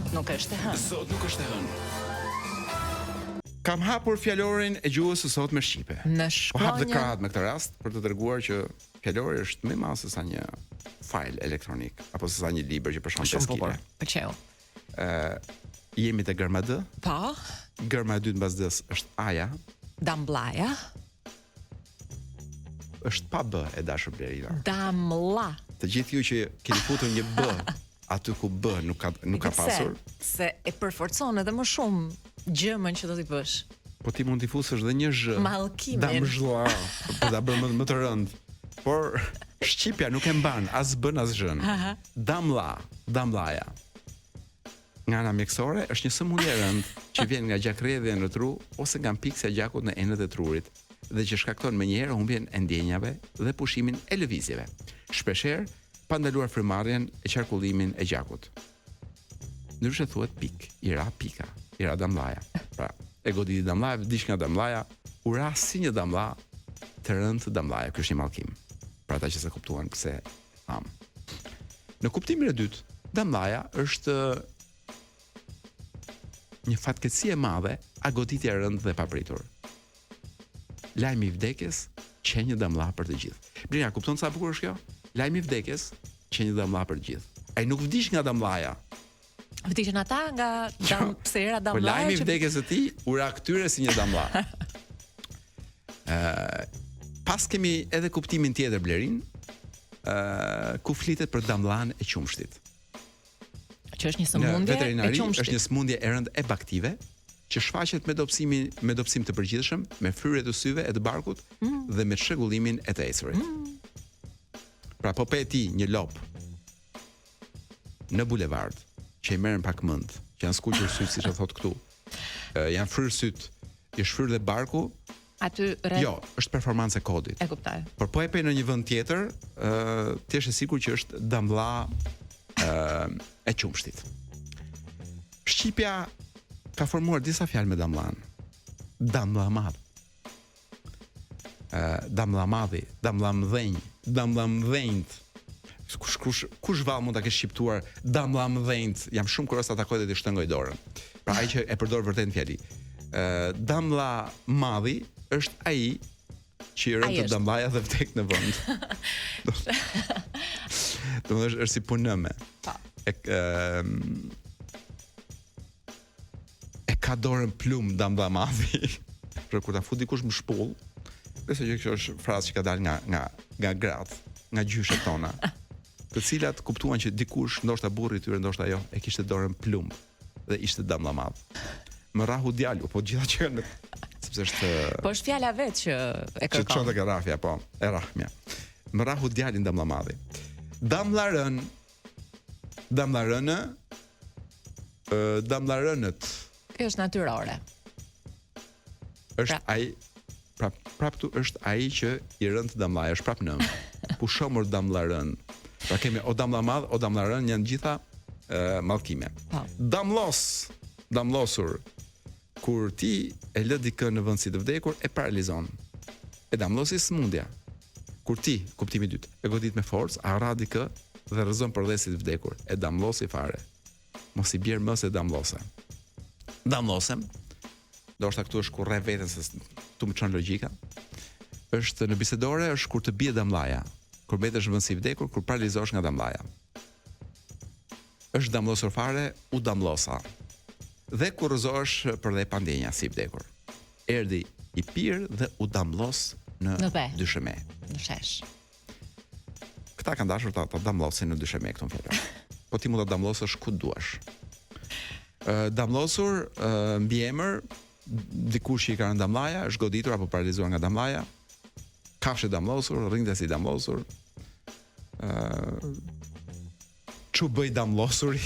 Sot nuk është e hënë. Sot nuk është e hënë. Kam hapur fjalorin e gjuhës së sot me shqipe. Në Po hap dhe shkronjën krahat me këtë rast për të treguar që fjalori është më i madh se sa një file elektronik apo se sa një libër që përshkon 5 kg. Pëlqeu. Jemi te gërma D. Po, Gërma e dytë mbas D-s është aja, damllaja, është pa B e dashur Blerina. damlla. Të gjithë ju që keni futur një B aty ku B nuk ka pasur, Se e përforcon edhe më shumë gjëmën që do t'i bësh. po ti mund t'i fusësh edhe një zh. Mallkimin. Damzhlla, për ta bërë më të rënd. Por shqipja nuk e mban as bën as zhën. Damllaja. Nga ana mjekësore është një sëmundje e rëndë që vjen nga gjakredhja në tru ose nga mpiksja e gjakut në enët e trurit dhe që shkakton menjëherë humbjen e ndjenjave dhe pushimin e lëvizjeve. Shpeshherë pa ndaluar frymarrjen e qarkullimin e gjakut. Ndryshe thuhet pik, i ra pika, i ra damllaja. Pra, e goditi damllaja, dish nga damllaja, u ra si një damlla të rëndë damllaja. Ky është një mallkim. Për ata që se kuptuan pse tham. Në kuptimin e dytë, damllaja është një fatkeqësi e madhe, a goditja e rëndë dhe papritur. Lajmi i vdekjes që një damlla për të gjithë. Blina, kupton sa bukur është kjo? Lajmi i vdekjes që një damlla për të gjithë. Ai nuk vdiq nga damllaja. Vdiqën ata nga pse era Po damllaja. lajmi i vdekjes së tij u ra këtyre si një damlla. Pas kemi edhe kuptimin tjetër Blerin, ku flitet për damllan e qumshtit. Që është një Në sëmundje e veterinari qumshtit. është një sëmundje e rëndë e baktive që shfaqet me dobësim të përgjithshëm, me fryrje të syve e të barkut dhe me çrregullimin e të ecërit. Pra po pe ti një lop në bulevard që i merren pak mend, që janë skuqur syt siç e thot këtu. Janë fryrë syt, i shfryr dhe barku. Aty rreth. Jo, është performancë e kodit. E kuptoj. Por po e pe në një vend tjetër, ti je i sigurt që është damlla e qumshtit. Shqipja ka formuar disa fjalë me damllan. Damllamadh. Damllamadhi, damllamdhenj, damllamdhenjt. Kush vallë mund ta kesh shqiptuar damllamdhenjt? Jam shumë kurioz ta takoj dhe të shtëngoj dorën. Pra ai që e përdor vërtet në fjali. Damllamadhi është ai që i rënë të damllaja dhe vdek në vend. Domethënë është si punëme. E ka dorën plum damllamadhi. Për kur ta fut dikush më shpull, besoj që kjo është frazë që ka dalë nga gratë, nga gjyshet tona, të cilat kuptuan që dikush, ndoshta burri i tyre, ndoshta jo, e kishte dorën plum dhe ishte damllamadh. Më rahu djalu, po gjitha që në sepse është Po është fjala vetë që e që kërkon. çonte garafja, po, e rahmja. Më rahu djalin damllamadhi. Damllarënë, damllarënët. Kjo është natyrore. Është ai prap këtu është ai që i rënd të damllaja, është prap nëm. Pushomur damllarën. Pra kemi o damllamadh, o damllarën, janë gjitha mallkime. Damllosur. Kur ti e lë dikën në vend si të vdekur, e paralizon. E damllosi sëmundja. Kur ti, kuptimi i dytë, e godit me forcë, arra dikë dhe rrezon përdesit të vdekur, e damllosi fare. Mos i bjer më se damllose. Damllosem. Ndoshta këtu është kur rre veten se tu më çon logjika. Është në bisedore është kur të bie damllaja, kur mbetesh në vend si vdekur, kur paralizohesh nga damllaja. Është damllosur fare, u damllosa. Dhe kur rrëzohesh për dhe pandjenja si vdekur. Erdhi i pirë dhe u damllos në dysheme. Në shesh. Këta kanë dashur ta damllosin në dysheme këto fjalë. Po ti mund ta damllosësh ku duash. Damllosur mbi emër dikush që i ka rënë damllaja, është goditur apo paralizuar nga damllaja. Kafshë damllosur, rrinte si damllosur. Çu bëj damllosuri?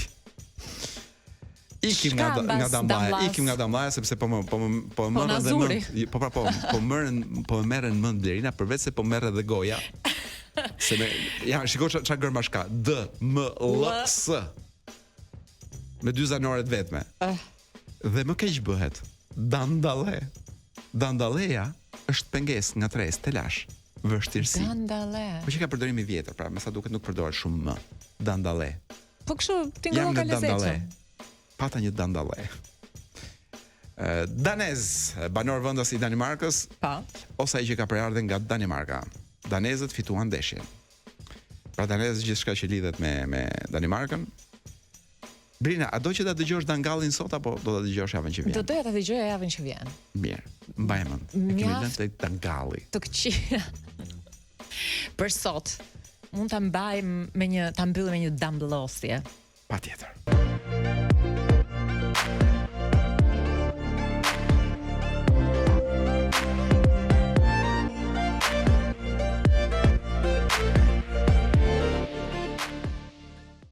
Ikim nga damllaja sepse po më merren dhe mend. Po më merren mend Blerina përveç se po merret dhe goja. Se shikoj çfarë gërmash ka. D M L S. Me dy zanoret vetme. Dhe më keq bëhet. Dandale. Dandaleja është pengesë nga tres, telash, vështirësi. Dandale. Po që ka përdorim i vjetër, pra me sa duket nuk përdoret shumë më. Dandale. Po kështu ti nga ka lezetshëm. pata një dandalle. Danez, banor vendas i Danimarkës, Pa. ose ai që ka përardhur nga Danimarka. Danezët fituan ndeshjen. Pra danezët gjithçka që lidhet me Danimarkën. Brina, a do që ta dëgjosh Dangallin sot apo do ta dëgjosh javën që vjen? Do doja ta dëgjoja javën që vjen. Mirë, mbaj mend. E kemi Mjaft lënë tek Dangalli. Të këqija. Për sot mund ta mbaj ta mbyllim me një dambëllosje. Patjetër.